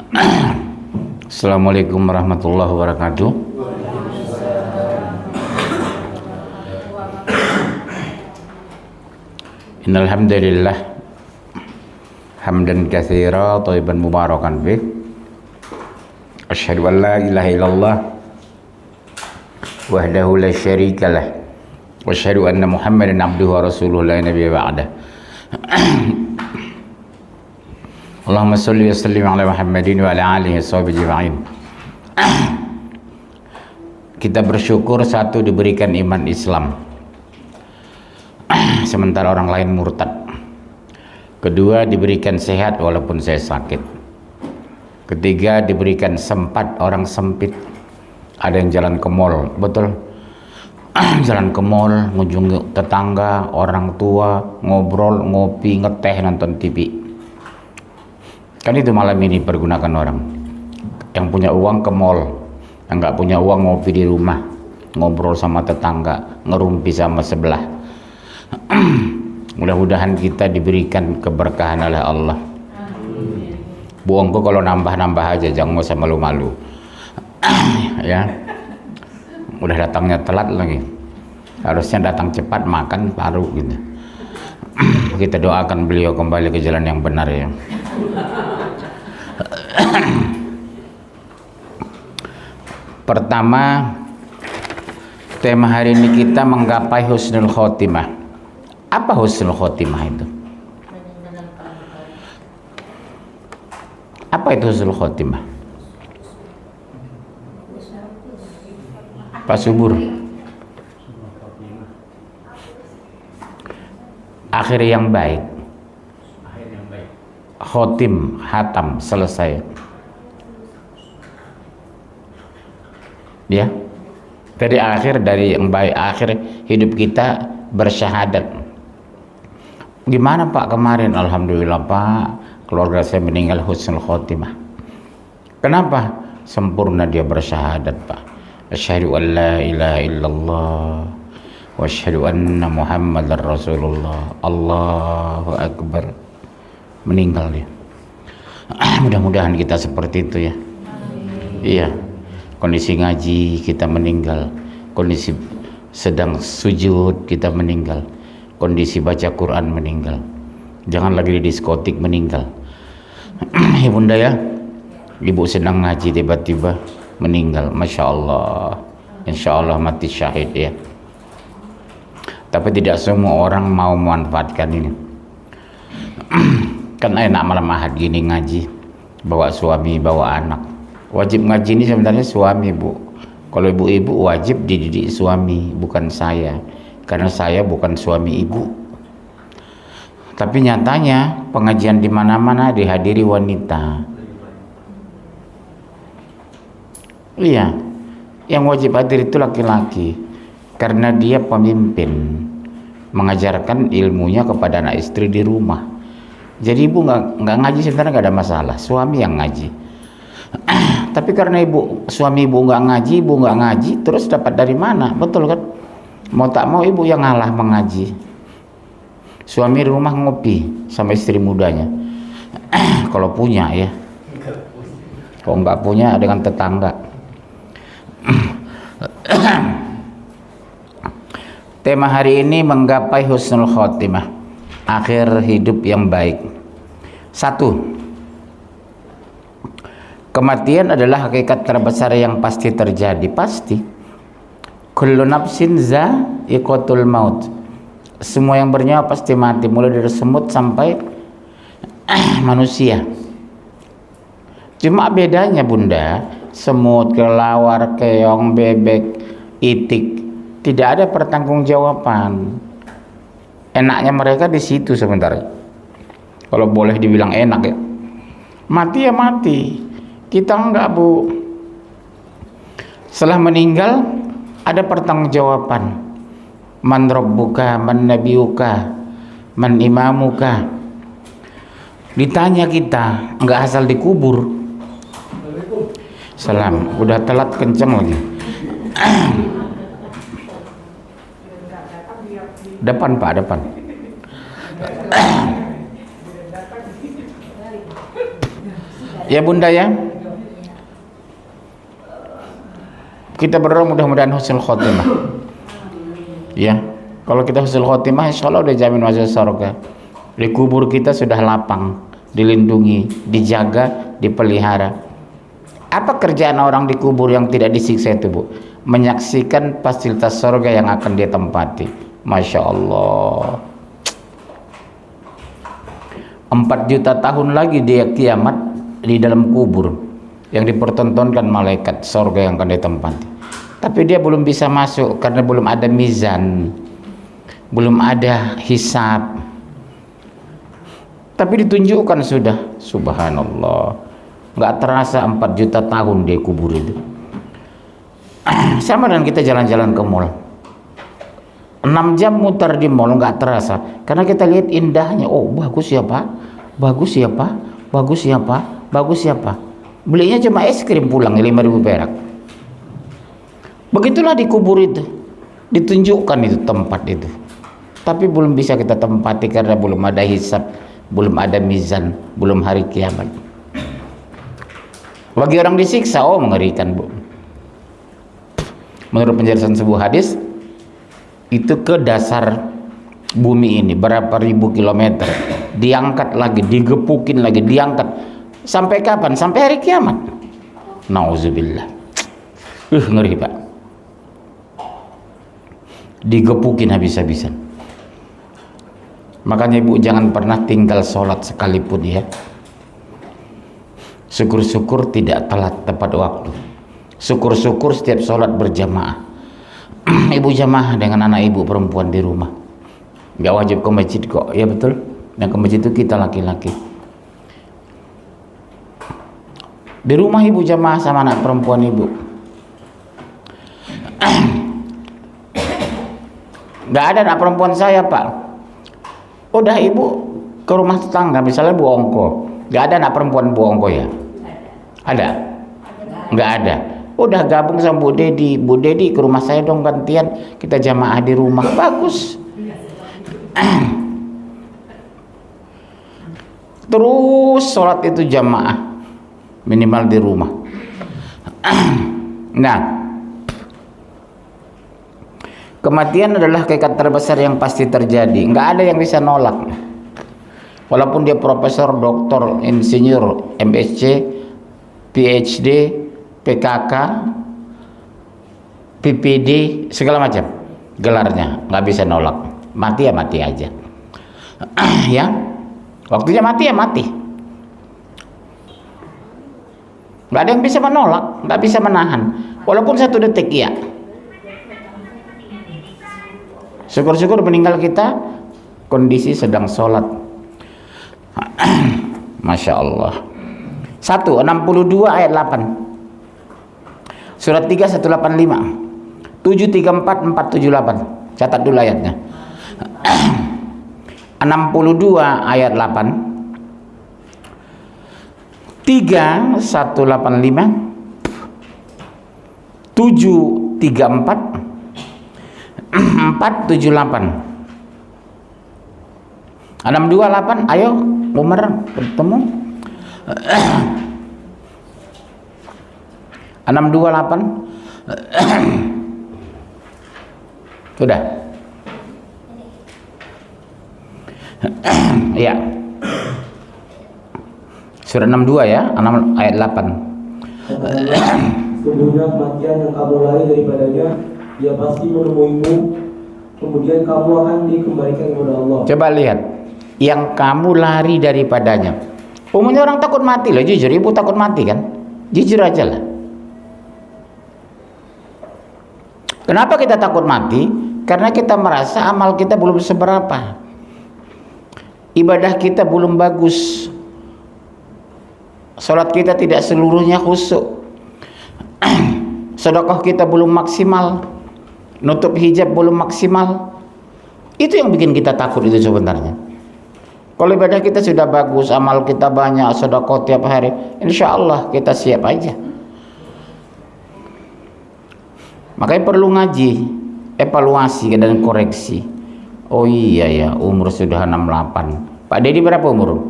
Assalamualaikum warahmatullahi wabarakatuh. Innal hamdalillah hamdan katsira thayyiban mubarakan bih. Asyhadu an la ilaha illallah wahdahu la syarikalah wa asyhadu anna Muhammadan abduhu wa rasuluhu la nabiyya ba'dah. Allahumma sholli wa sallim ala Muhammadin wa ala alihi washabihi ajma'in. Kita bersyukur satu diberikan iman Islam, sementara orang lain murtad. Kedua diberikan sehat walaupun saya sakit. Ketiga diberikan sempat orang sempit. Ada yang jalan ke mall, betul? Jalan ke mall, ngunjungi tetangga, orang tua, ngobrol, ngopi, ngeteh, nonton TV. Kan itu malam ini pergunakan orang. Yang punya uang ke mall, yang nggak punya uang ngopi di rumah, ngobrol sama tetangga, ngerumpi sama sebelah. Mudah-mudahan kita diberikan keberkahan oleh Allah. Buangku kalau nambah-nambah aja, jangan usah malu-malu. Ya, udah datangnya telat lagi. Harusnya datang cepat, makan baru gitu. Kita doakan beliau kembali ke jalan yang benar ya. Pertama, tema hari ini kita menggapai husnul khotimah. Apa husnul khotimah itu? Apa itu husnul khotimah? Pak Subur. Akhir yang baik. Khotim, hatam, selesai. Ya. Dari akhir, dari yang baik, akhir hidup kita bersyahadat. Gimana Pak kemarin? Alhamdulillah Pak, keluarga saya meninggal husnul khotimah. Kenapa? Sempurna dia bersyahadat Pak. Asyhadu an la ilaha illallah wa asyhadu anna Muhammadar Rasulullah. Allahu Akbar. Meninggal dia. Mudah-mudahan kita seperti itu ya. Iya. Kondisi ngaji kita meninggal, kondisi sedang sujud kita meninggal, kondisi baca Quran meninggal. Jangan lagi di diskotik meninggal. Ibunda ya, ibu sedang ngaji tiba-tiba meninggal, masya Allah. Insya Allah mati syahid ya. Tapi tidak semua orang mau memanfaatkan ini. Kan enak malam ahad gini ngaji, bawa suami, bawa anak. Wajib ngaji ini sebenarnya suami bu. Kalau ibu-ibu wajib dididik suami, bukan saya. Karena saya bukan suami ibu. Tapi nyatanya pengajian di mana-mana dihadiri wanita. Iya, yang wajib hadir itu laki-laki. Karena dia pemimpin, mengajarkan ilmunya kepada anak istri di rumah. Jadi ibu nggak ngaji sebenarnya nggak ada masalah. Suami yang ngaji. Tapi karena suami ibu nggak ngaji, terus dapat dari mana? Betul kan? Mau tak mau ibu yang ngalah mengaji. Suami di rumah ngopi sama istri mudanya. Kalau punya ya. Kalau nggak punya dengan tetangga. Tema hari ini menggapai husnul khotimah, akhir hidup yang baik. 1. Kematian adalah hakikat terbesar yang pasti terjadi, pasti. Kullu nafsin za'iqatul maut. Semua yang bernyawa pasti mati, mulai dari semut sampai manusia. Cuma bedanya bunda, semut, kelelawar, keong, bebek, itik, tidak ada pertanggungjawaban. Enaknya mereka di situ sebenarnya. Kalau boleh dibilang enak ya. Mati ya mati. Kita enggak bu. Setelah meninggal ada pertanggungjawaban. Man rabbuka, man nabiyuka, man imamuka. Ditanya kita, enggak asal dikubur. Salam, udah telat kenceng lagi. Depan Pak, depan. Ya bunda ya, kita berdoa mudah-mudahan husnul khotimah. Ya, kalau kita husnul khotimah, insya Allah udah jamin masuk surga. Di kubur kita sudah lapang, dilindungi, dijaga, dipelihara. Apa kerjaan orang di kubur yang tidak disiksa itu, Bu? Menyaksikan fasilitas surga yang akan dia tempati. Masya Allah. 4 juta tahun lagi dia kiamat di dalam kubur yang dipertontonkan malaikat surga yang akan dia tempati. Tapi dia belum bisa masuk karena belum ada mizan, belum ada hisab. Tapi ditunjukkan sudah, subhanallah. Nggak terasa 4 juta tahun dia kubur itu. Sama dengan kita jalan-jalan ke mall. 6 jam muter di mall nggak terasa karena kita lihat indahnya. Oh bagus ya Pak, bagus ya Pak, bagus ya Pak, bagus ya Pak. Belinya cuma es krim pulang 5.000 perak. Begitulah di kubur itu, ditunjukkan itu tempat itu. Tapi belum bisa kita tempati karena belum ada hisab, belum ada mizan, belum hari kiamat. Bagi orang disiksa, oh mengerikan, Bu. Menurut penjelasan sebuah hadis, itu ke dasar bumi ini berapa ribu kilometer, diangkat lagi, digepukin lagi, diangkat sampai kapan? Sampai hari kiamat. Nauzubillah. Ngeri Pak. Digepukin habis-habisan. Makanya Ibu jangan pernah tinggal sholat sekalipun ya. Syukur-syukur tidak telat tepat waktu. Syukur-syukur setiap sholat berjamaah. Ibu jamaah dengan anak ibu perempuan di rumah. Nggak wajib ke masjid kok. Ya betul. Yang ke masjid itu kita laki-laki. Di rumah ibu jamaah sama anak perempuan ibu. Nggak ada anak perempuan saya Pak. Udah ibu ke rumah tetangga misalnya Bu Ongko. Nggak ada anak perempuan Bu Ongko ya? Ada? Nggak ada. Udah gabung sama Bu Dedi. Bu Dedi ke rumah saya dong gantian. Kita jamaah di rumah. Bagus. Terus sholat itu jamaah. Minimal di rumah. Nah, kematian adalah hakikat terbesar yang pasti terjadi. Nggak ada yang bisa nolak. Walaupun dia profesor, doktor, insinyur, MSc, PhD, PKK, PPD, segala macam gelarnya, nggak bisa nolak. Mati ya mati aja. Ya, waktunya mati ya mati. Nggak ada yang bisa menolak, nggak bisa menahan. Walaupun 1 detik ya. Syukur-syukur meninggal kita kondisi sedang sholat. Masya Allah. 162 ayat 8. Surat 3 185 734 478. Catat dulu ayatnya. 62 ayat 8 3 185 734 478. 628. Ayo Umar bertemu. 628. Sudah. Ya. Surah 62 ya, 6 ayat 8. Sesungguhnya kematian yang kamu lari daripadanya, dia pasti menemuimu, kemudian kamu akan dikembalikan kepada Allah. Coba lihat, yang kamu lari daripadanya. Umumnya orang takut mati loh, jujur. Ibu takut mati kan? Jujur aja lah. Kenapa kita takut mati? Karena kita merasa amal kita belum seberapa, ibadah kita belum bagus, salat kita tidak seluruhnya khusyuk, sedekah kita belum maksimal, nutup hijab belum maksimal. Itu yang bikin kita takut itu sebenarnya. Kalau ibadah kita sudah bagus, amal kita banyak, sedekah tiap hari, insya Allah kita siap aja. Makanya perlu ngaji, evaluasi dan koreksi. Oh iya ya, umur sudah 68. Pak Dedi berapa umur?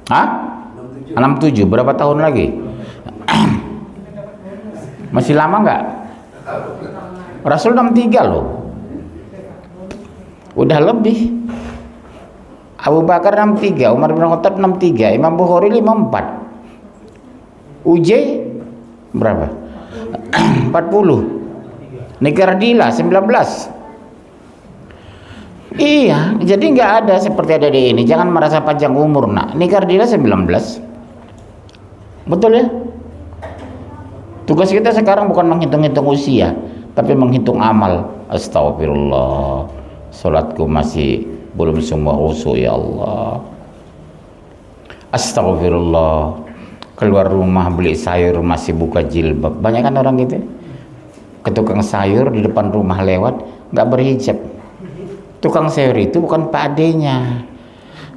Hah? 67, berapa tahun lagi? Masih lama nggak? Rasul 63 loh. Udah lebih. Abu Bakar 63, Umar bin Khattab 63, Imam Bukhari 54. UJ berapa? 40. Nikardila 19. Iya, jadi nggak ada seperti ada di ini. Jangan merasa panjang umur, nak. Nikardila 19. Betul ya? Tugas kita sekarang bukan menghitung-hitung usia, tapi menghitung amal. Astagfirullah, salatku masih belum semua khusyuk, ya Allah. Astagfirullah, keluar rumah beli sayur masih buka jilbab. Banyak kan orang gitu, ke tukang sayur di depan rumah lewat nggak berhijab. Tukang sayur itu bukan Pak Ade-nya,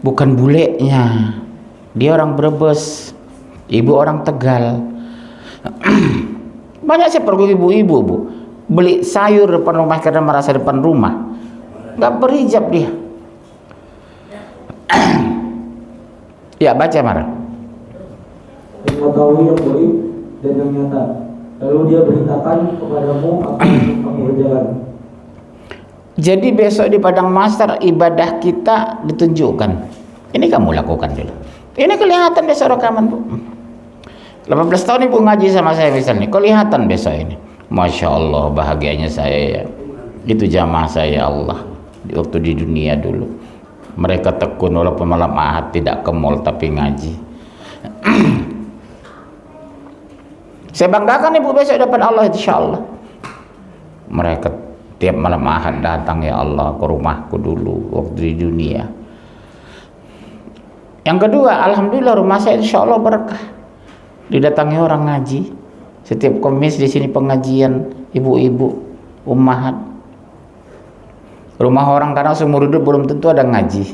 bukan bulenya, dia orang Brebes, ibu orang Tegal. Banyak saya pergi ibu-ibu, bu, beli sayur depan rumah karena merasa depan rumah nggak berhijab dia. Ya, baca Mar. Mengetahui yang gaib dan yang nyata, lalu dia beritakan kepadamu apa yang kamu kerjakan. Jadi besok di padang mahsyar ibadah kita ditunjukkan. Ini kamu lakukan dulu. Ini kelihatan besok rekaman, bu. 18 tahun ibu ngaji sama saya misalnya, kelihatan besok ini. Masya Allah, bahagianya saya ya. Itu jamaah saya, ya Allah, waktu di dunia dulu. Mereka tekun walaupun malam ahad tidak ke mall tapi ngaji. Saya banggakan ibu besok depan Allah, insya Allah. Mereka tiap malam ahad datang, ya Allah, ke rumahku dulu waktu di dunia. Yang kedua, alhamdulillah rumah saya insya Allah berkah. Didatangi orang ngaji. Setiap Kamis di sini pengajian ibu-ibu ummahat. Rumah orang karena seumur hidup belum tentu ada ngaji.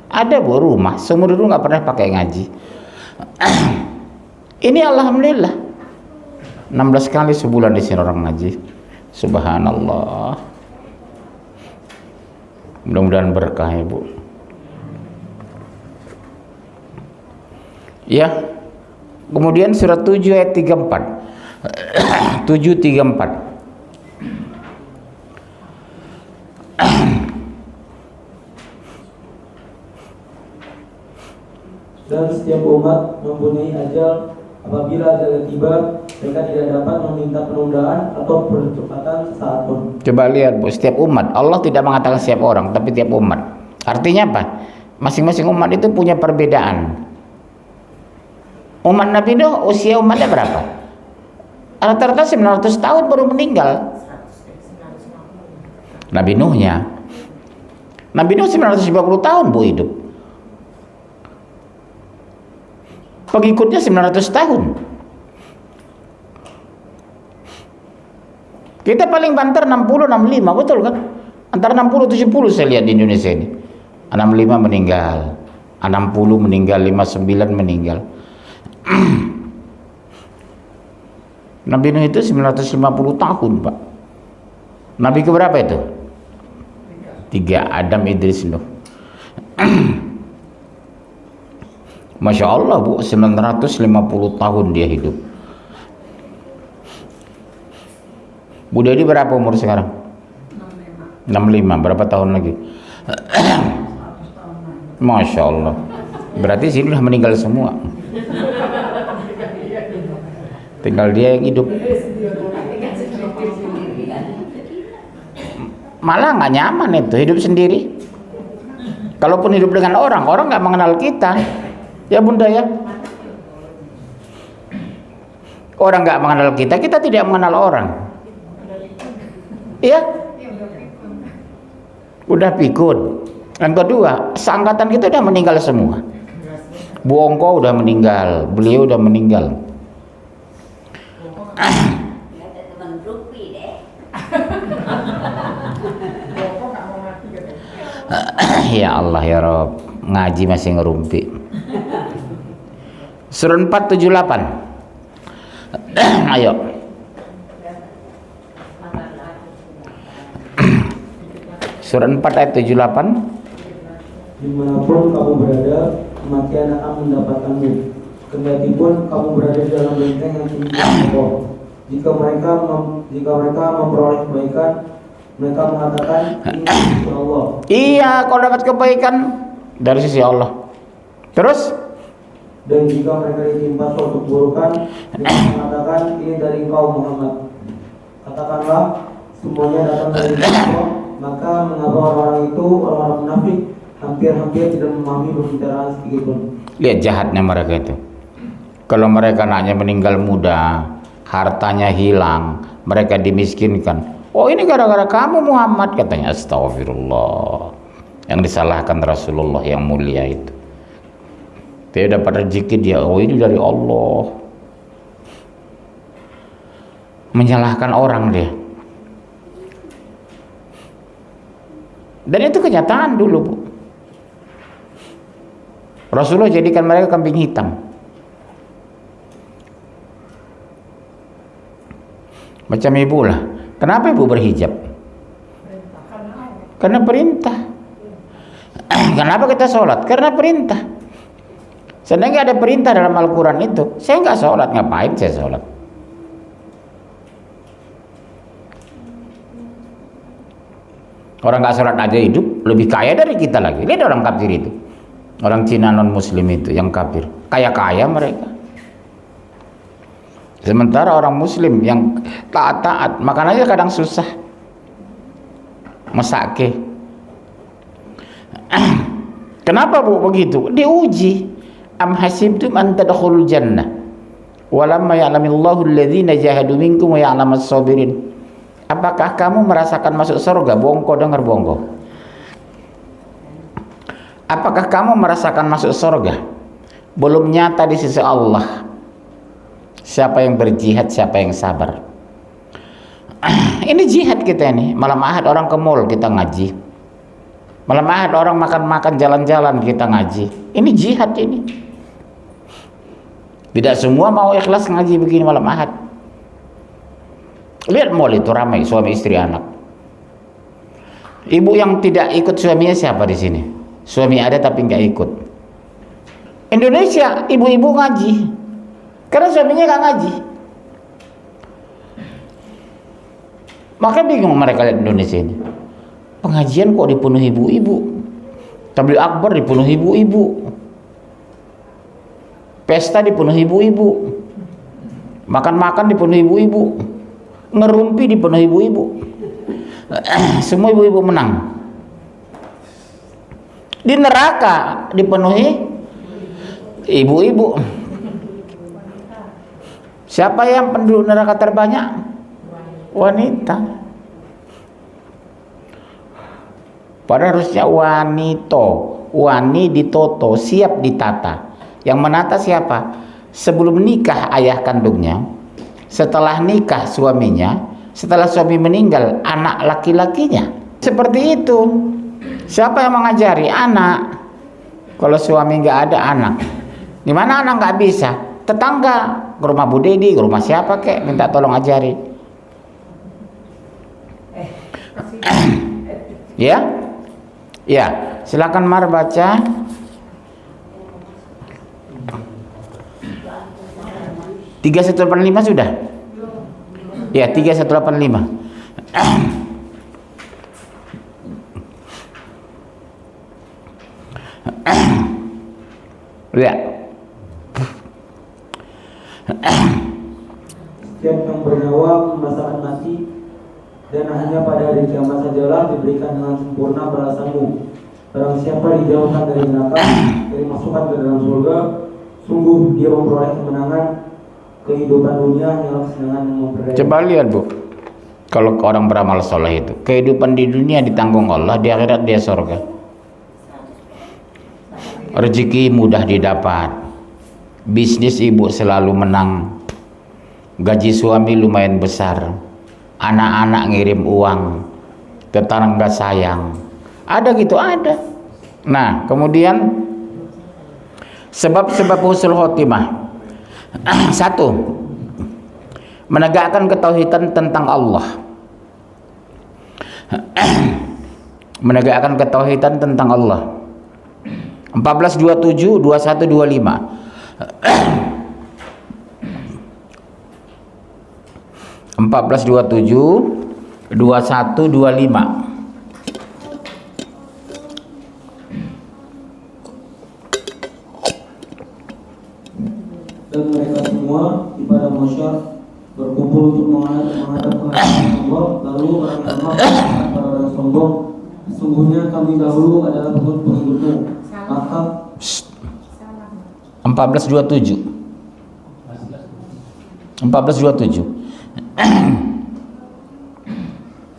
Ada, bu, rumah seumur hidup nggak pernah pakai ngaji. Ini alhamdulillah 16 kali sebulan di sini orang ngaji. Subhanallah. Mudah-mudahan berkah ya, bu. Ya. Kemudian surat 7 ayat 34. 7:34. Dan setiap umat mempunyai ajal. Apabila ajal tiba, mereka tidak dapat meminta penundaan atau percepatan sesaat pun. Coba lihat, bu, setiap umat. Allah tidak mengatakan setiap orang, tapi tiap umat. Artinya apa? Masing-masing umat itu punya perbedaan. Umat Nabi Nuh, usia umatnya berapa? Rata-rata 900 tahun baru meninggal. Nabi Nuhnya. Nabi Nuh 950 tahun, bu, hidup. Pengikutnya 900 tahun. Kita paling banter 60, 65, betul kan? Antara 60, 70 saya lihat di Indonesia ini. 65 meninggal, 60 meninggal, 59 meninggal. Nabi Nuh itu 950 tahun, Pak. Nabi keberapa itu? 3, Adam, Idris, Nuh. Masya Allah, bu, 950 tahun dia hidup. Bu Dedi berapa umur sekarang? 65. Berapa tahun lagi? Masya Allah. Berarti sini sudah meninggal semua. Tinggal dia yang hidup. Malah nggak nyaman itu hidup sendiri. Kalaupun hidup dengan orang nggak mengenal kita. Ya bunda ya. Orang nggak mengenal kita, kita tidak mengenal orang. Iya. Udah pikun. Yang kedua, seangkatan kita udah meninggal semua. Bu Ongko udah meninggal, beliau udah meninggal. Ya Allah ya Rob, ngaji masih ngerumpi. Surah 478. Ayo. Surah 4 ayat 78. Dimanapun kamu berada, kematian akan mendapatkanmu. kendati pun kamu berada di dalam benteng yang tinggi Allah. Jika mereka memperoleh kebaikan, mereka mengatakan ini dari Allah. Iya, kalau dapat kebaikan dari sisi Allah. Terus? Dan jika mereka ditimpa suatu keburukan, mereka mengatakan ini dari engkau Muhammad. Katakanlah semuanya datang dari Allah. Maka mengapa orang-orang itu, orang-orang munafik, hampir-hampir tidak memahami pembicaraan sedikit pun. Lihat jahatnya mereka itu. Kalau mereka anaknya meninggal muda, hartanya hilang, mereka dimiskinkan. Oh, ini gara-gara kamu Muhammad, katanya. Astagfirullah. Yang disalahkan Rasulullah yang mulia itu. Dia dapat rezeki dia, oh ini dari Allah. Menyalahkan orang dia. Dan itu kenyataan dulu, Bu. Rasulullah jadikan mereka kambing hitam. Macam ibu lah. Kenapa ibu berhijab? Karena perintah. Kenapa kita sholat? Karena perintah. Sedangkan ada perintah dalam Al-Quran itu. Saya nggak sholat, ngapain saya sholat? Orang nggak sholat aja hidup lebih kaya dari kita lagi. Lihat orang kafir itu, orang Cina non Muslim itu yang kafir, kaya mereka. Sementara orang Muslim yang taat makanannya kadang susah, mesake. Kenapa Bu begitu? Diuji. Am hasibtum an tadkhulul jannah walamma ya'lamillahu alladhina jahadu minkum wa ya'lamas sabirin. Apakah kamu merasakan masuk surga? Bongko, dengar bongko. Apakah kamu merasakan masuk surga? Belum nyata di sisi Allah. Siapa yang berjihad, siapa yang sabar. Ini jihad kita ini. Malam Ahad orang ke mall kita ngaji. Malam Ahad orang makan-makan jalan-jalan kita ngaji. Ini jihad ini. Tidak semua mau ikhlas ngaji begini malam Ahad. Lihat mall itu ramai suami istri anak. Ibu yang tidak ikut suaminya siapa di sini? Suami ada tapi nggak ikut. Indonesia ibu-ibu ngaji karena suaminya nggak ngaji. Maka bingung mereka lihat Indonesia ini. Pengajian kok dipenuhi ibu-ibu, tabligh akbar dipenuhi ibu-ibu, pesta dipenuhi ibu-ibu, makan-makan dipenuhi ibu-ibu, ngerumpi dipenuhi ibu-ibu. Semua ibu-ibu menang. Di neraka dipenuhi ibu-ibu. Siapa yang penduduk neraka terbanyak? Wanita. Padahal harusnya wanito, wani ditoto, siap ditata. Yang menata siapa? Sebelum nikah ayah kandungnya, setelah nikah suaminya, setelah suami meninggal anak laki-lakinya. Seperti itu. Siapa yang mengajari? Anak. Kalau suami nggak ada, anak. Di mana anak nggak bisa? Tetangga, ke rumah Bu Dedi, ke rumah siapa kek, minta tolong ajari. Ya? Ya, silakan Mar baca. Tiga 185 sudah? Ya, 3185. Ya. Setiap yang bernyawa merasakan mati, dan hanya pada hari kiamat sajalah diberikan dengan sempurna balasanmu. Barang siapa dijauhkan dari neraka, dari masukkan ke dalam surga, sungguh dia memperoleh kemenangan. Kehidupan dunia hanyalah kesenangan yang memperdaya. Coba lihat Bu, kalau orang beramal soleh itu, kehidupan di dunia ditanggung Allah, di akhirat dia surga. Rezeki mudah didapat, bisnis ibu selalu menang, gaji suami lumayan besar, anak-anak ngirim uang, tetangga sayang, ada gitu, ada. Nah, kemudian sebab-sebab husnul khotimah. Satu, menegakkan ketauhidan tentang Allah. Menegakkan ketauhidan tentang Allah. 1427 2125. 1427 2125. Dan mereka semua di padang mahsyar berkumpul untuk menghadap Allah. Lalu orang yang lemah berkata kepada orang sombong, sesungguhnya kami dahulu adalah pengikut-pengikutmu. Maka 1427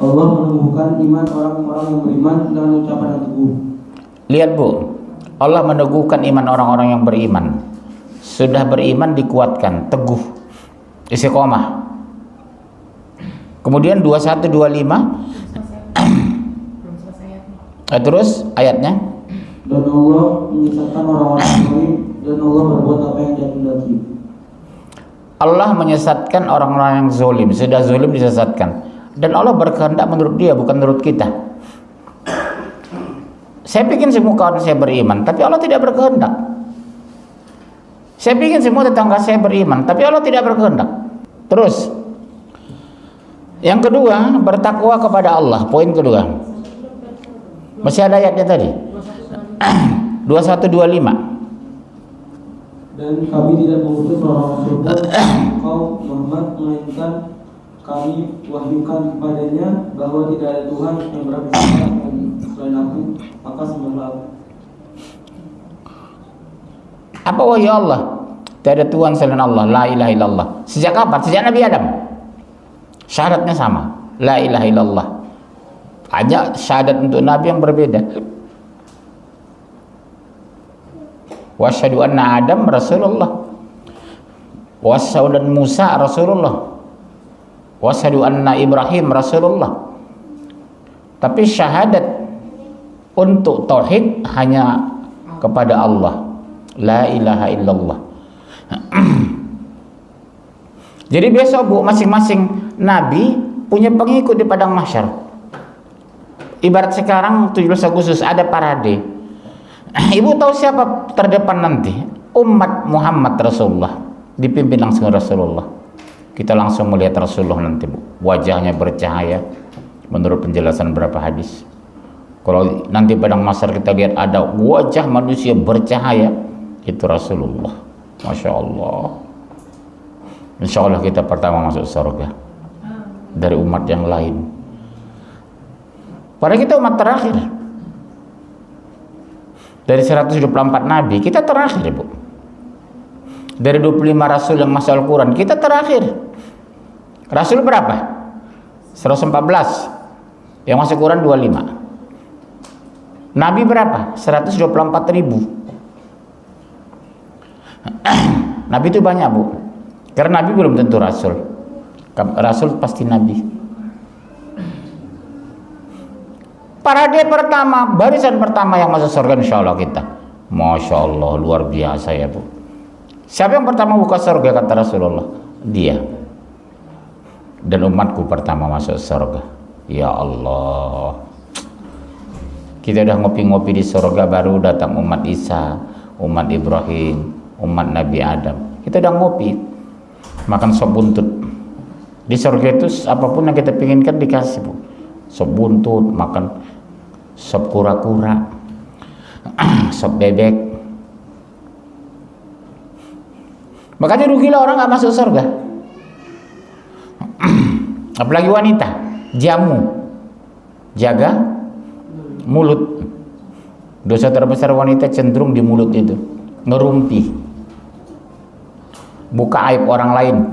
Allah menumbuhkan iman orang-orang yang beriman dengan ucapan yang teguh. Lihat Bu, Allah meneguhkan iman orang-orang yang beriman. Sudah beriman dikuatkan, teguh, istiqomah. Kemudian 2125 terus ayatnya, dan Allah menyesatkan orang-orang zalim, dan Allah berbuat apa yang Dia kehendaki. Allah menyesatkan orang-orang yang zalim, sudah zalim disesatkan. Dan Allah berkehendak menurut Dia, bukan menurut kita. Saya bikin semua kawan saya beriman, tapi Allah tidak berkehendak. Saya bikin semua tetangga saya beriman, tapi Allah tidak berkehendak. Terus, yang kedua, bertakwa kepada Allah. Poin kedua. Masih ada ayatnya tadi. 2125. Dan kami tidak mengutus seorang rasul pun engkau Muhammad, melainkan kami wahyukan kepadanya bahwa tidak ada Tuhan yang berhak disembah selain Aku, maka sembahlah Aku. Apa wahyu Allah? Tidak ada Tuhan selain Allah, la ilaha illallah. Sejak kapan? Sejak Nabi Adam. Syahadatnya sama, la ilaha illallah. Hanya syahadat untuk Nabi yang berbeda. Wasyhadu anna Adam Rasulullah, wasyhadu Musa Rasulullah, wasyhadu anna Ibrahim Rasulullah. Tapi syahadat untuk tauhid hanya kepada Allah, la ilaha illallah. Jadi besok Bu, masing-masing nabi punya pengikut di padang mahsyar. Ibarat sekarang 17 Agustus ada parade. Ibu tahu siapa terdepan nanti? Umat Muhammad Rasulullah, dipimpin langsung Rasulullah. Kita langsung melihat Rasulullah nanti Bu, wajahnya bercahaya menurut penjelasan beberapa hadis. Kalau nanti padang mahsyar kita lihat ada wajah manusia bercahaya, itu Rasulullah. Masya Allah. Insya Allah kita pertama masuk surga dari umat yang lain. Padahal kita umat terakhir. Dari 124 nabi kita terakhir Bu. Dari 25 rasul yang masuk Al-Quran kita terakhir. Rasul berapa? 114. Yang masuk Quran 25. Nabi berapa? 124.000. Nabi itu banyak Bu. Karena Nabi belum tentu Rasul. Rasul pasti Nabi. Parade pertama, barisan pertama yang masuk surga insya Allah kita. Masya Allah, luar biasa ya Bu. Siapa yang pertama buka surga kata Rasulullah? Dia. Dan umatku pertama masuk surga. Ya Allah. Kita udah ngopi-ngopi di surga, baru datang umat Isa, umat Ibrahim, umat Nabi Adam. Kita udah ngopi, makan sop buntut. Di surga itu apapun yang kita pinginkan dikasih Bu. Sop buntut, makan sop kura-kura, sop bebek. Makanya rugilah orang gak masuk surga. Apalagi wanita, jamu, jaga mulut. Dosa terbesar wanita cenderung di mulut itu, ngerumpi, buka aib orang lain,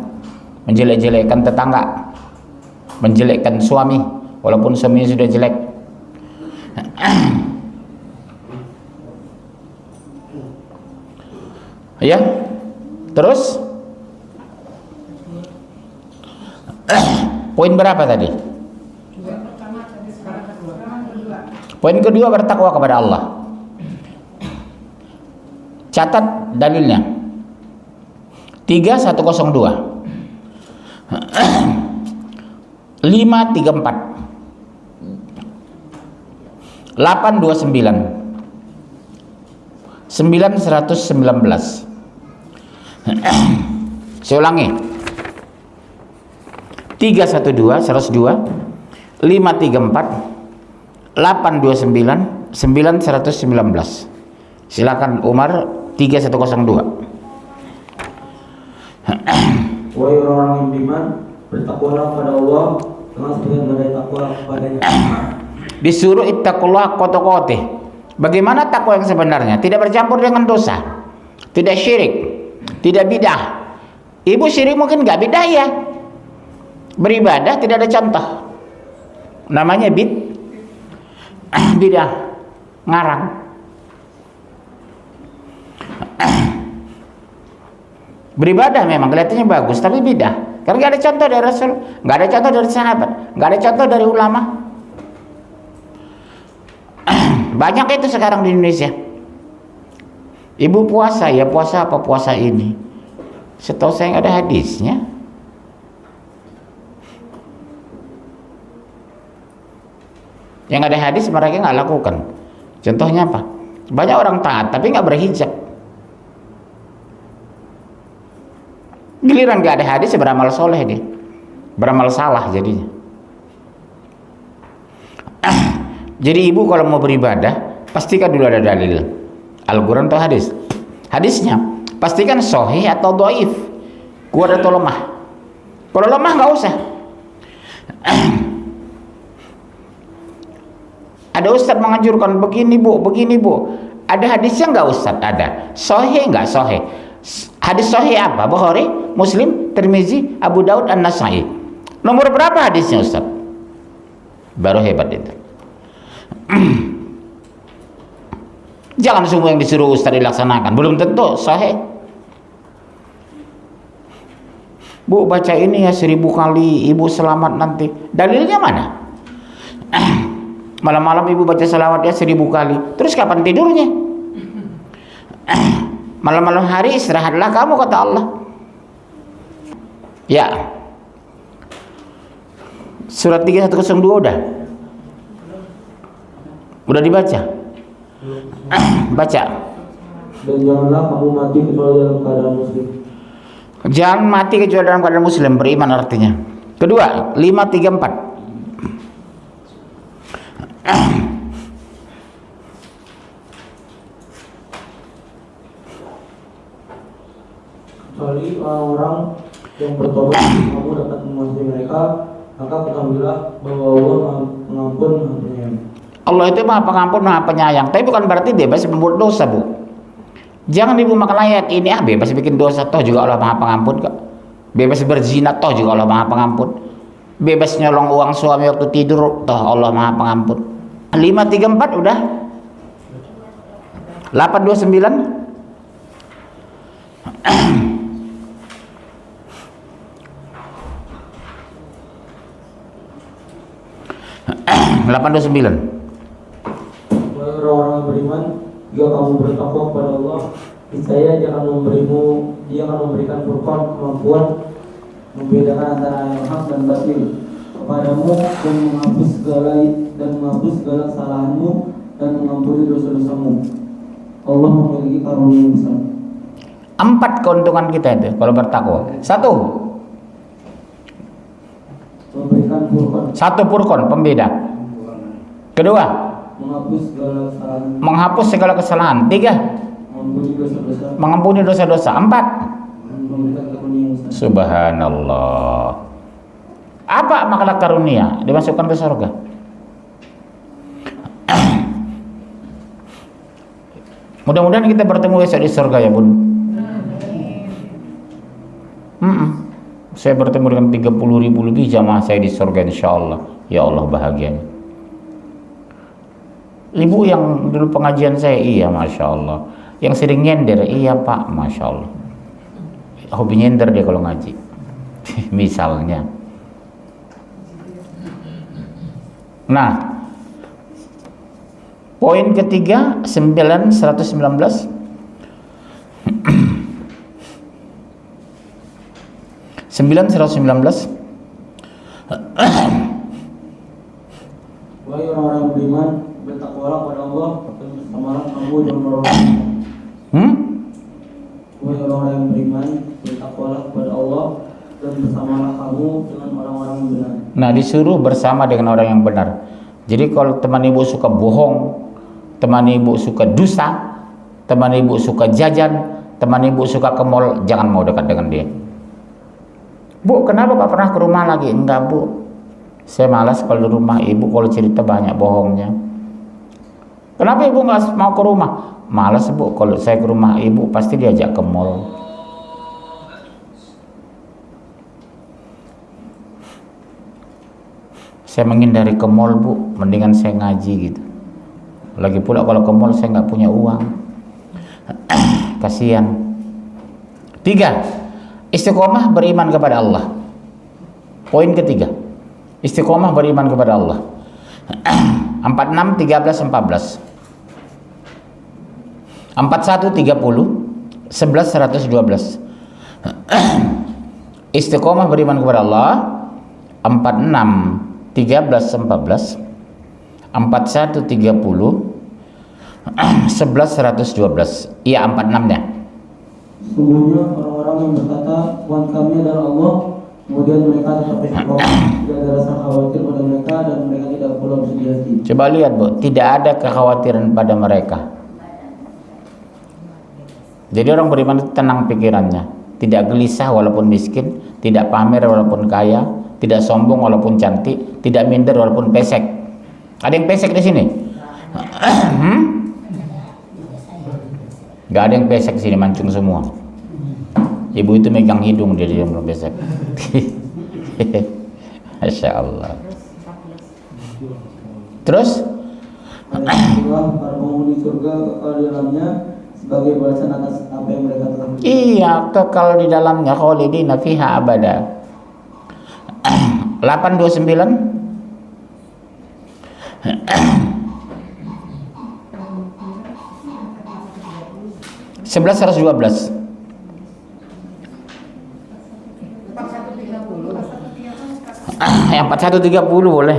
menjelek-jelekkan tetangga, menjelekkan suami walaupun suaminya sudah jelek. Ya, terus poin berapa tadi? Poin kedua, bertakwa kepada Allah. Catat dalilnya 3102 534 829 919 Saya ulangi. 312 102 534 829 9119. Silakan Umar 3102. Wahai orang-orang yang beriman, bertakwalah kepada Allah dengan sebagaimana takwa kepadanya. Disuruh ittaqullah qotokoteh. Bagaimana takwa yang sebenarnya? Tidak bercampur dengan dosa, tidak syirik, tidak bidah. Ibu syirik mungkin nggak bidah ya. Beribadah tidak ada contoh. Namanya bidah, ngarang. Beribadah memang kelihatannya bagus, tapi bidah. Karena nggak ada contoh dari Rasul, nggak ada contoh dari sahabat, nggak ada contoh dari ulama. Banyak itu sekarang di Indonesia. Ibu puasa, ya puasa apa puasa ini? Setahu saya nggak ada hadisnya. Yang ada hadis mereka nggak lakukan. Contohnya apa? Banyak orang taat tapi nggak berhijab. Giliran nggak ada hadis beramal soleh dia, beramal salah jadinya. Jadi ibu kalau mau beribadah pastikan dulu ada dalil Al-Quran atau hadis. Hadisnya pastikan sahih atau dhaif, kuat atau lemah. Kalau lemah nggak usah. Ada ustadz menganjurkan begini bu. Ada hadisnya nggak ustadz? Ada. Sahih nggak sahih? Hadis sahih apa? Bukhari, Muslim, Tirmizi, Abu Daud, An-Nasai. Nomor berapa hadisnya ustadz? Baru hebat itu. Jangan semua yang disuruh ustadz dilaksanakan. Belum tentu sahih. Bu baca ini ya 1000 kali, ibu selamat nanti. Dalilnya mana? Malam-malam ibu baca salawat ya 1000 kali. Terus kapan tidurnya? Malam-malam hari istirahatlah kamu kata Allah. Ya. Surat 3102 udah. Udah dibaca? Baca. Dan janganlah kamu mati kecuali dalam keadaan muslim. Jangan mati kecuali dalam keadaan muslim, beriman artinya. Kedua, 534. Kecuali orang-orang yang bertobat, kamu dapat menguasai mereka, maka ketahuilah bahwa Allah pengampun penyayang. Allah itu maha pengampun, maha penyayang. Tapi bukan berarti bebas membuat dosa, bu. Jangan ibu makan ayat ini, bebas bikin dosa, toh juga Allah maha pengampun kok. Bebas berzina, toh juga Allah maha pengampun. Bebas nyolong uang suami waktu tidur, toh Allah maha pengampun. 534 udah. 829. 829. Orang-orang yang beriman, jika kamu bertakwa kepada Allah, niscaya Dia akan memberikan Furqan, kemampuan membedakan antara yang hak dan batil kepadamu dan menghapus segala kesalahanmu dan mengampuni dosa-dosamu. Allah memiliki karunia yang besar. 4 keuntungan kita itu kalau bertakwa. 1. Memberikan Furqan. 1 Furqan, pembeda. Kedua, menghapus segala kesalahan. 3, mengampuni dosa-dosa. 4, subhanallah. Apa makna karunia? Dimasukkan ke surga. Mudah-mudahan kita bertemu besok di surga ya bun. Saya bertemu dengan 30.000 lebih jamaah saya di surga insyaallah. Ya Allah bahagianya. Ibu yang dulu pengajian saya, iya masya Allah. Yang sering nyender, iya pak, masya Allah. Hobi nyender dia kalau ngaji. Misalnya. Nah, poin ketiga 119. 119. Wahai orang-orang yang beriman, bertakwalah kepada Allah dan bersamalah kamu dan orang-orang. Wahai orang-orang yang beriman, dan bersamalah kamu dengan orang-orang yang benar. Nah, disuruh bersama dengan orang yang benar. Jadi kalau teman ibu suka bohong, teman ibu suka dusta, teman ibu suka jajan, teman ibu suka ke mall, jangan mau dekat dengan dia. Bu, kenapa gak pernah ke rumah lagi? Enggak, Bu, saya malas kalau di rumah ibu, kalau cerita banyak bohongnya. Kenapa ibu gak mau ke rumah? Malas, Bu, kalau saya ke rumah ibu pasti diajak ke mall. Saya menghindari ke mall, Bu, mendingan saya ngaji gitu. Lagi pula kalau ke mall saya nggak punya uang. Kasihan. 3. Istiqomah beriman kepada Allah. Poin ketiga, istiqomah beriman kepada Allah. 46, 13, 14. 41, 30, 11, 112. Istiqomah beriman kepada Allah. 46, 13, 14, 41, 30, 11, 112. Iya, 46-nya. Sungguhnya orang-orang yang berkata Tuhan kami adalah Allah, kemudian mereka tetap istiqomah, tidak ada rasa khawatir pada mereka dan mereka tidak pula bersedih hati. Coba lihat, Bu, tidak ada kekhawatiran pada mereka. Jadi orang beriman itu tenang pikirannya, tidak gelisah walaupun miskin, tidak pamer walaupun kaya, tidak sombong walaupun cantik, tidak minder walaupun pesek. Ada yang pesek di sini? Gak ada yang pesek di sini, mancung semua. Ibu itu megang hidung, dia belum pesek. Masya Allah. Terus? Itulah para penghuni surga kekal di dalamnya sebagai balasan atas apa yang mereka telah. Iya, kekal di dalamnya, khalidina fiha abada. 829. 11, 112. Yang 4130 boleh.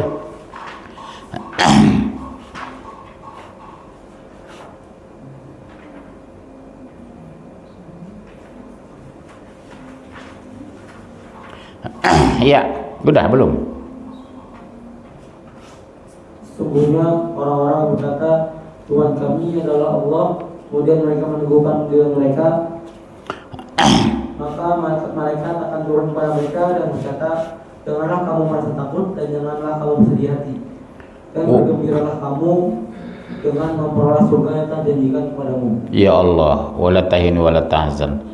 Iya, udah belum? Sungguhnya orang-orang berkata Tuhan kami adalah Allah, kemudian mereka meneguhkan diri mereka, maka mereka akan turun kepada mereka dan berkata, janganlah kamu merasa takut dan janganlah kamu bersedih hati, dan bergembiralah kamu dengan memperoleh surga yang telah janjikan kepadamu. Ya Allah, wala tahinu wala tahzan.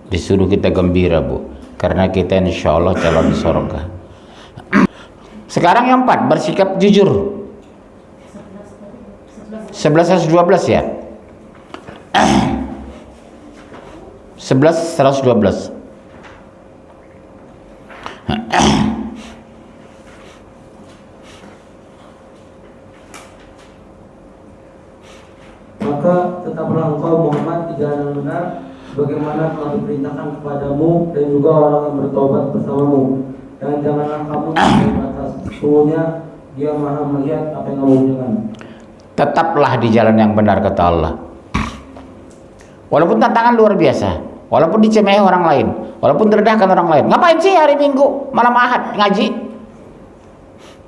Disuruh kita gembira, Bu, karena kita insya Allah calon surga. Sekarang yang 4, bersikap jujur. 11, 112 ya. 11, 112. Maka tetaplah engkau Muhammad di jalan yang benar, bagaimana telah diperintahkan kepadamu, dan juga orang yang bertobat bersamamu. Dan janganlah kamu sampai batas. Sesungguhnya Dia Maha melihat apa yang kamu kerjakan. Tetaplah di jalan yang benar, kata Allah. Walaupun tantangan luar biasa, walaupun dicemehi orang lain, walaupun direndahkan orang lain. Ngapain sih hari Minggu malam Ahad ngaji?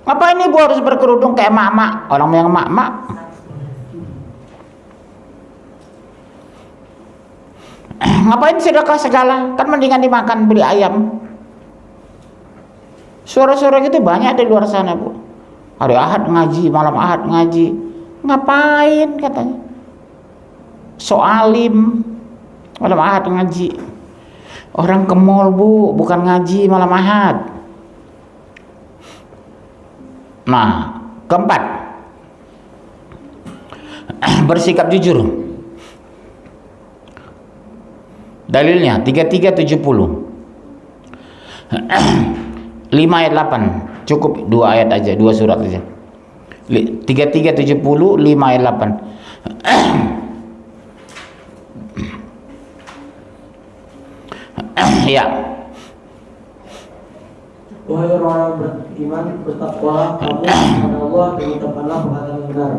Ngapain ibu harus berkerudung kayak emak-emak? Orang yang emak-emak. Ngapain sedekah segala? Kan mendingan dimakan beli ayam. Suara-suara gitu banyak di luar sana, Bu. Hari Ahad ngaji, malam Ahad ngaji. Ngapain katanya? Soalim, malam Ahad ngaji. Orang ke mall, Bu, bukan ngaji malam Ahad. Nah, keempat, bersikap jujur. Dalilnya 3370. 5 ayat 8. Cukup 2 ayat aja, 2 surat aja. 3370, 5 ayat 8. Ya. Wahai orang-orang beriman, bertakwalah kamu kepada Allah dan ucapkanlah perkataan yang benar.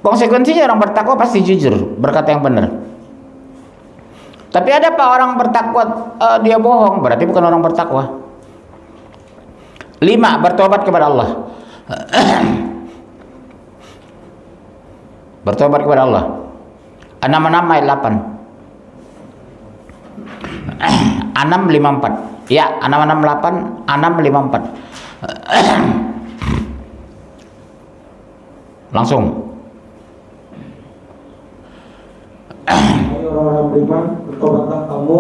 Konsekuensinya orang bertakwa pasti jujur, berkata yang benar. Tapi ada pak orang bertakwa dia bohong, berarti bukan orang bertakwa. 5, bertobat kepada Allah. Bertobat kepada Allah. 6 ayat 8. 654. Ya, 668, 654. Langsung. Hai orang-orang beriman, bertobatlah kamu,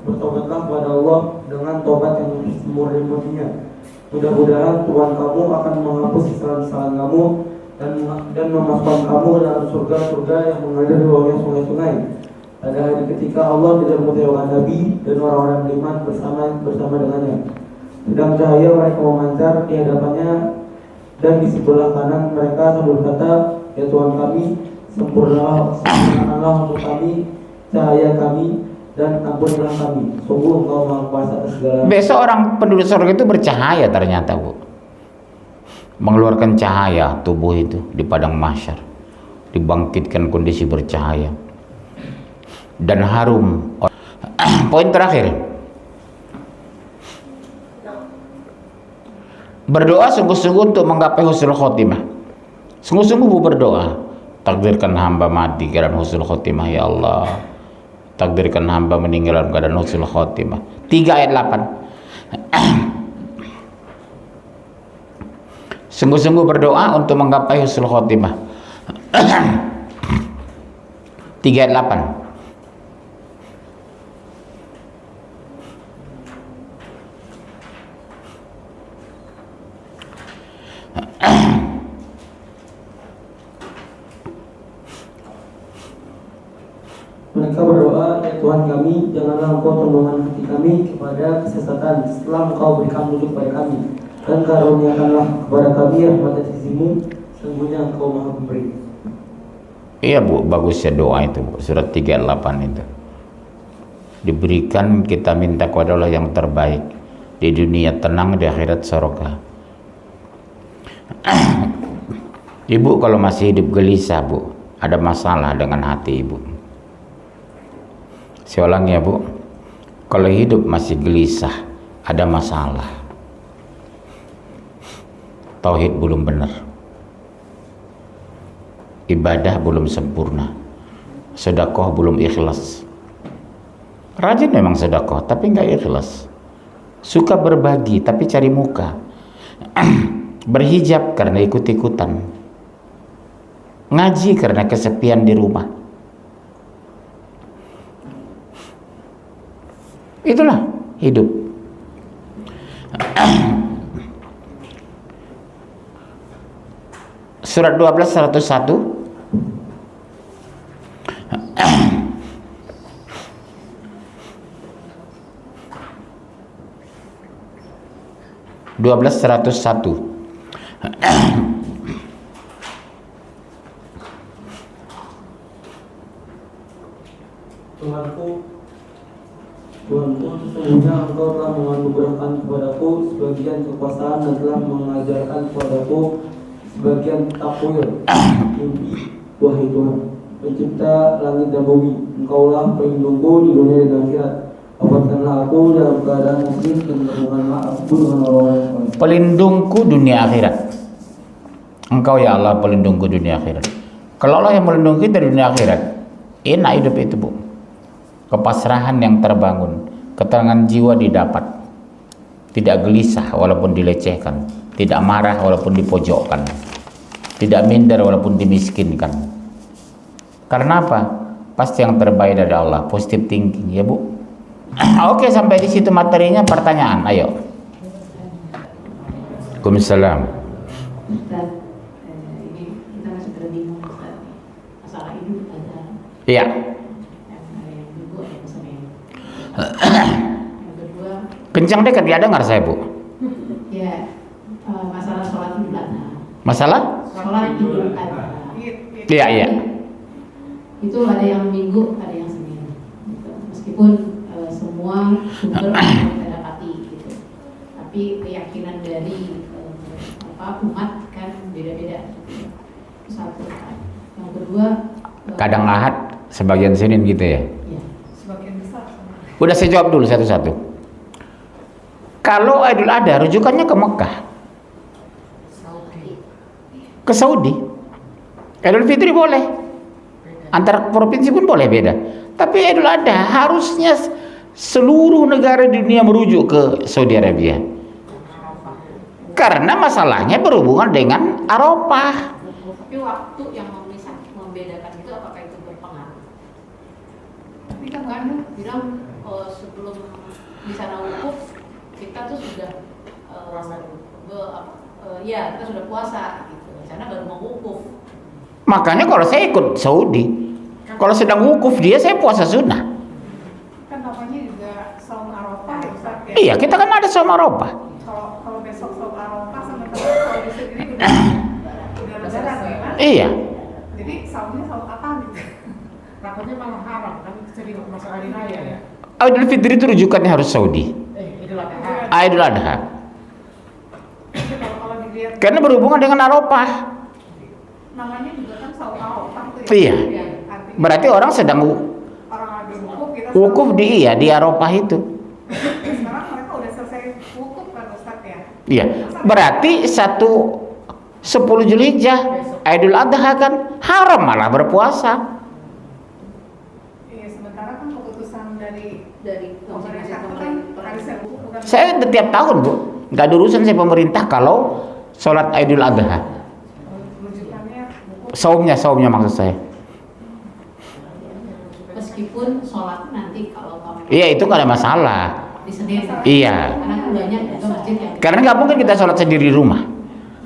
bertobatlah kepada Allah dengan tobat yang semurni-murninya. Mudah-mudahan Tuhan kamu akan menghapus kesalahan-kesalahan kamu dan memasukkan kamu ke dalam surga-surga yang mengalir di bawahnya sungai-sungai. Pada hari ketika Allah tidak mengecewakan Nabi dan orang-orang beriman bersama dengannya. Sedang cahaya mereka memancar di hadapannya dan di sebelah kanan mereka sambil berkata, ya Tuhan kami, sempurnakanlah untuk kami cahaya kami dan ampunilah kami. Sungguh Engkau Maha Kuasa atas segala. Besok orang penduduk surga itu bercahaya ternyata, Bu. Mengeluarkan cahaya tubuh itu di padang mahsyar. Dibangkitkan kondisi bercahaya. Dan harum. Poin terakhir. Berdoa sungguh-sungguh untuk menggapai husnul khotimah. Sungguh-sungguh Bu berdoa. Takdirkan hamba mati dalam husnul khotimah ya Allah. Takdirkan hamba meninggal dalam keadaan husnul khotimah. 3 ayat 8. Sungguh-sungguh berdoa untuk menggapai husnul khotimah. 3 ayat 8. Mereka berdoa, ya Tuhan kami, janganlah Engkau tundukkan hati kami kepada kesesatan setelah Engkau berikan petunjuk kepada kami, dan karuniakanlah kepada kami rahmat dari sisi-Mu, sesungguhnya Engkau Maha Pemberi. Iya Bu, bagusnya doa itu Bu. Surat 38 itu. Diberikan, kita minta kepada Allah yang terbaik. Di dunia tenang, di akhirat surga. Ibu kalau masih hidup gelisah Bu, ada masalah dengan hati Ibu. Saya ulang ya Bu, kalau hidup masih gelisah, ada masalah. Tauhid belum benar. Ibadah belum sempurna. Sedekah belum ikhlas. Rajin memang sedekah, tapi nggak ikhlas. Suka berbagi, tapi cari muka. Berhijab karena ikut-ikutan. Ngaji karena kesepian di rumah. Itulah hidup. Surat 12 101. Tuhanku, sesungguhnya Engkau telah menganugerahkan kepadaku sebagian kekuasaan dan telah mengajarkan kepadaku sebagian takwil mimpi. Wahai Tuhan, pencipta langit dan bumi, Engkaulah pelindungku di dunia dan akhirat. Wafatkanlah aku dalam keadaan muslim dan perlindunganlah aku dengan orang-orang yang soleh. Pelindungku dunia akhirat. Engkau ya Allah pelindungku dunia akhirat. Kalau Allah yang melindungi kita dunia akhirat, enak hidup itu Bu. Kepasrahan yang terbangun, ketenangan jiwa didapat, tidak gelisah walaupun dilecehkan, tidak marah walaupun dipojokkan, tidak minder walaupun dimiskinkan. Karena apa? Pasti yang terbaik dari Allah, positive thinking ya Bu. Oke, sampai di situ materinya. Pertanyaan, ayo. Waalaikumsalam. Ustaz, ini kita masih berbingung Ustaz. Masalah hidup ada. Iya. Yang kedua, Kencang dekat, dia dengar saya Bu. ya masalah sholat idul adha. Masalah? Sholat idul adha. Iya, iya. Itu ada yang Minggu, ada yang Senin. Gitu. Meskipun semua sumber kita dapati gitu. Tapi keyakinan dari umat kan beda-beda. Itu satu. Yang kedua, Kadang Ahad, sebagian Senin gitu ya. ya, sebagian besar Udah saya jawab dulu satu-satu. Kalau Idul Adha rujukannya ke Mekah, ke Saudi. Idul Fitri boleh, antar provinsi pun boleh beda. Tapi Idul Adha harusnya seluruh negara di dunia merujuk ke Saudi Arabia. Karena masalahnya berhubungan dengan Arafah. Tapi waktu yang membedakan itu apakah itu berpengaruh? Tapi kan Anda bilang sebelum di sana wukuf kita tuh sudah ya kita sudah puasa gitu. Di sana baru mau wukuf. Makanya kalau saya ikut Saudi, kalau sedang wukuf dia saya puasa sunnah. Kan namanya juga saum Arafah ya Ustaz ya. Iya, kita kan ada saum Arafah. Kalau besok saum Arafah sementara Saudi sendiri udah lebaran ya kan? Iya. Jadi saumnya saum apa gitu? Takutnya malah haram kan jadi masalah hari raya ya. Idul Fitri itu rujukannya harus Saudi. Idul Adha. Idul Adha. Jadi kalau dilihat Karena berhubungan dengan Arafah. namanya juga kan saum Arafah tuh ya. Iya. Artinya Berarti orang sedang orang lagi wukuf kita wukuf di Arafah itu. sekarang mereka udah selesai wukuf kan Ustaz ya. Iya. Berarti 10 Zulhijjah Idul Adha kan haram malah berpuasa. Iya, sementara kan keputusan dari pemerintah itu kan harusnya wukuf bukan. Saya tiap tahun, Bu. Nggak ada urusan saya pemerintah kalau sholat Idul Adha. Rujukannya wukuf. Saumnya maksud saya. Meskipun sholat nanti kalau Iya, itu nggak ada masalah. di sendiri. Iya. Karena kan banyak juga masjid yang Karena nggak mungkin kita sholat sendiri di rumah.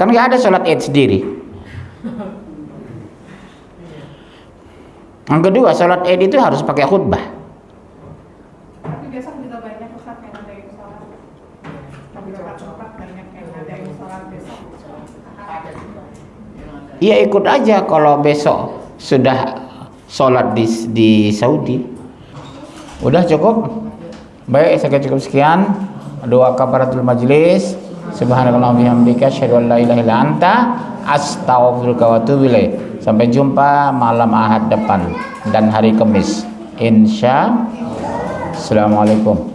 Kan nggak ada sholat Id sendiri. Yang kedua, sholat Id itu harus pakai khutbah. Tapi besok juga banyak Ustaz yang ada yang sholat. Tapi tempat banyak yang ada yang sholat besok. Iya, ikut aja kalau besok sudah sholat di Saudi. Udah cukup? Baik, saya cukup sekian. Doa kafaratul majlis. Subhanallah bihamdika asyhadu an la ilaha illa anta astaghfiruka wa atubu ilaik. Sampai jumpa malam Ahad depan dan hari Kamis. Insya. Assalamualaikum.